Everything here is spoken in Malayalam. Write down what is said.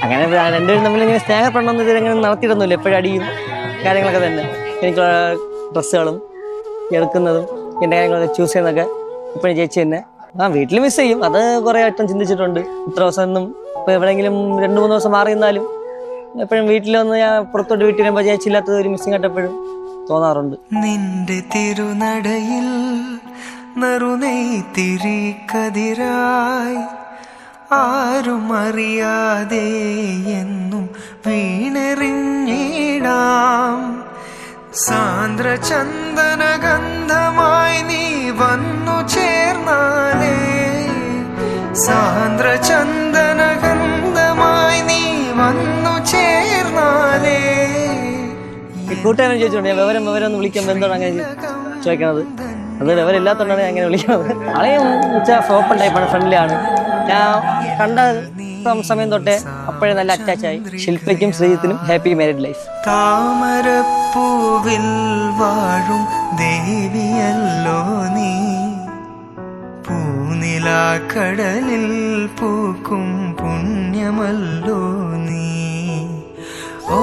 അങ്ങനെ രണ്ടുപേരും തമ്മിൽ ഇങ്ങനെ സ്നേഹപ്പെടണമെന്ന് ഇതുവരെ നടത്തിയിട്ടൊന്നുമില്ല. എപ്പോഴും അടിയും കാര്യങ്ങളൊക്കെ തന്നെ. എനിക്ക് ഡ്രസ്സുകളും എടുക്കുന്നതും എൻ്റെ കാര്യങ്ങളൊക്കെ ചൂസ് ചെയ്യുന്നതൊക്കെ ഇപ്പോഴും ചേച്ചി തന്നെ. വീട്ടിൽ മിസ് ചെയ്യും, അത് കുറേ വട്ടം ചിന്തിച്ചിട്ടുണ്ട്. ഇത്ര ദിവസം ഒന്നും ഇപ്പോൾ എവിടെയെങ്കിലും 2-3 ദിവസം മാറി നിന്നാലും എപ്പോഴും വീട്ടിലൊന്ന് ഞാൻ പുറത്തോട്ട് വീട്ടിൽ വരുമ്പോൾ ചേച്ചി ഇല്ലാത്തത് ഒരു മിസ്സിങ് ആയിട്ട് എപ്പോഴും തോന്നാറുണ്ട്. നിന്റെ തിരുനടയിൽ നറുനെയ്ത്തിരി കതിരായി ആരും അറിയാതെ എന്നും വീണെറിഞ്ഞിടാം. സാന്ദ്ര ചന്ദന ഗന്ധമായി നീ വന്നു ചേർന്നാലേ, സാന്ദ്ര ചന്ദന ഗന്ധമായി നീ വന്നു ചേർന്നാലേ. കൂട്ടുകാരൻ ചോദിച്ചോണ്ട് ഞാൻ വിവരം ഒന്ന് വിളിക്കുമ്പോൾ എന്താണ് അങ്ങനെ ചോദിക്കണത്? അത് വിവരമില്ലാത്തതുകൊണ്ടാണ് ഞാൻ അങ്ങനെ വിളിക്കുന്നത്. ആളെയും ഓപ്പൺ ടൈപ്പാണ്, ഫ്രണ്ട്ലി ആണ്. ഞാൻ കണ്ട സമയം തൊട്ടേ അപ്പോഴേ നല്ല അറ്റാച്ചായി. ശില്പയ്ക്കും ശ്രീജിത്തിനും ഹാപ്പി മാരീഡ് ലൈഫ്. താമരപ്പൂവിൽ വാഴും ദേവിയല്ലോ നീ, പൂനിലാക്കടലിൽ പൂക്കും പുണ്യമല്ലോ നീ. ഓ